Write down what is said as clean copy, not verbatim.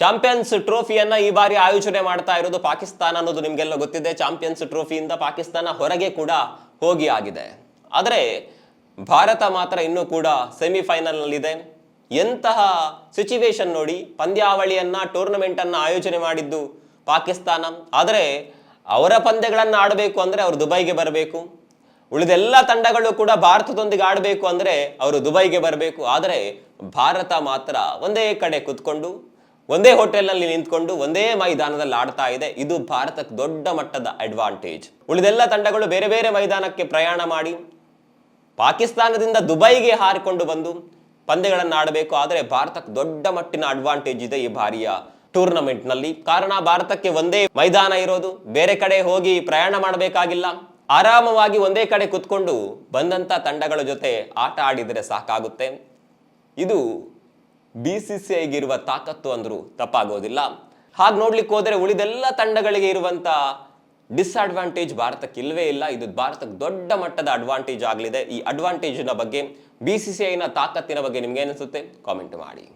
Champions ಟ್ರೋಫಿಯನ್ನ ಈ ಬಾರಿ ಆಯೋಜನೆ ಮಾಡ್ತಾ ಇರೋದು ಪಾಕಿಸ್ತಾನ ಅನ್ನೋದು ನಿಮ್ಗೆಲ್ಲ ಗೊತ್ತಿದೆ. ಚಾಂಪಿಯನ್ಸ್ ಟ್ರೋಫಿಯಿಂದ ಪಾಕಿಸ್ತಾನ ಹೊರಗೆ ಕೂಡ ಹೋಗಿ ಆಗಿದೆ. ಆದರೆ ಭಾರತ ಮಾತ್ರ ಇನ್ನೂ ಕೂಡ ಸೆಮಿಫೈನಲ್ ನಲ್ಲಿದೆ. ಎಂತಹ ಸಿಚುವೇಶನ್ ನೋಡಿ, ಪಂದ್ಯಾವಳಿಯನ್ನ ಟೂರ್ನಮೆಂಟ್ ಅನ್ನ ಆಯೋಜನೆ ಮಾಡಿದ್ದು ಪಾಕಿಸ್ತಾನ. ಆದರೆ ಅವರ ಪಂದ್ಯಗಳನ್ನು ಆಡಬೇಕು ಅಂದ್ರೆ ಅವರು ದುಬೈಗೆ ಬರಬೇಕು. ಉಳಿದೆಲ್ಲ ತಂಡಗಳು ಕೂಡ ಭಾರತದೊಂದಿಗೆ ಆಡಬೇಕು ಅಂದ್ರೆ ಅವರು ದುಬೈಗೆ ಬರಬೇಕು. ಆದರೆ ಭಾರತ ಮಾತ್ರ ಒಂದೇ ಕಡೆ ಕುತ್ಕೊಂಡು ಒಂದೇ ಹೋಟೆಲ್ನಲ್ಲಿ ನಿಂತ್ಕೊಂಡು ಒಂದೇ ಮೈದಾನದಲ್ಲಿ ಆಡ್ತಾ ಇದೆ. ಇದು ಭಾರತಕ್ಕೆ ದೊಡ್ಡ ಮಟ್ಟದ ಅಡ್ವಾಂಟೇಜ್. ಉಳಿದೆಲ್ಲ ತಂಡಗಳು ಬೇರೆ ಬೇರೆ ಮೈದಾನಕ್ಕೆ ಪ್ರಯಾಣ ಮಾಡಿ ಪಾಕಿಸ್ತಾನದಿಂದ ದುಬೈಗೆ ಹಾರಿಕೊಂಡು ಬಂದು ಪಂದ್ಯಗಳನ್ನು ಆಡಬೇಕು. ಆದರೆ ಭಾರತಕ್ಕೆ ದೊಡ್ಡ ಮಟ್ಟಿನ ಅಡ್ವಾಂಟೇಜ್ ಇದೆ ಈ ಬಾರಿಯ ಟೂರ್ನಮೆಂಟ್ ನಲ್ಲಿ. ಕಾರಣ ಭಾರತಕ್ಕೆ ಒಂದೇ ಮೈದಾನ ಇರೋದು, ಬೇರೆ ಕಡೆ ಹೋಗಿ ಪ್ರಯಾಣ ಮಾಡಬೇಕಾಗಿಲ್ಲ. ಆರಾಮವಾಗಿ ಒಂದೇ ಕಡೆ ಕುತ್ಕೊಂಡು ಬಂದಂತ ತಂಡಗಳ ಜೊತೆ ಆಟ ಆಡಿದರೆ ಸಾಕಾಗುತ್ತೆ. ಇದು BCCIಗೆ ಇರುವ ತಾಕತ್ತು ಅಂದ್ರೂ ತಪ್ಪಾಗೋದಿಲ್ಲ. ಹಾಗೆ ನೋಡ್ಲಿಕ್ಕೆ ಹೋದರೆ ಉಳಿದೆಲ್ಲ ತಂಡಗಳಿಗೆ ಇರುವಂತ ಡಿಸ್ಅಡ್ವಾಂಟೇಜ್ ಭಾರತಕ್ಕೆ ಇಲ್ಲವೇ ಇಲ್ಲ. ಇದು ಭಾರತಕ್ಕೆ ದೊಡ್ಡ ಮಟ್ಟದ ಅಡ್ವಾಂಟೇಜ್ ಆಗಲಿದೆ. ಈ ಅಡ್ವಾಂಟೇಜ್ನ ಬಗ್ಗೆ, BCCIನ ತಾಕತ್ತಿನ ಬಗ್ಗೆ ನಿಮ್ಗೆ ಅನಿಸುತ್ತೆ? ಕಾಮೆಂಟ್ ಮಾಡಿ.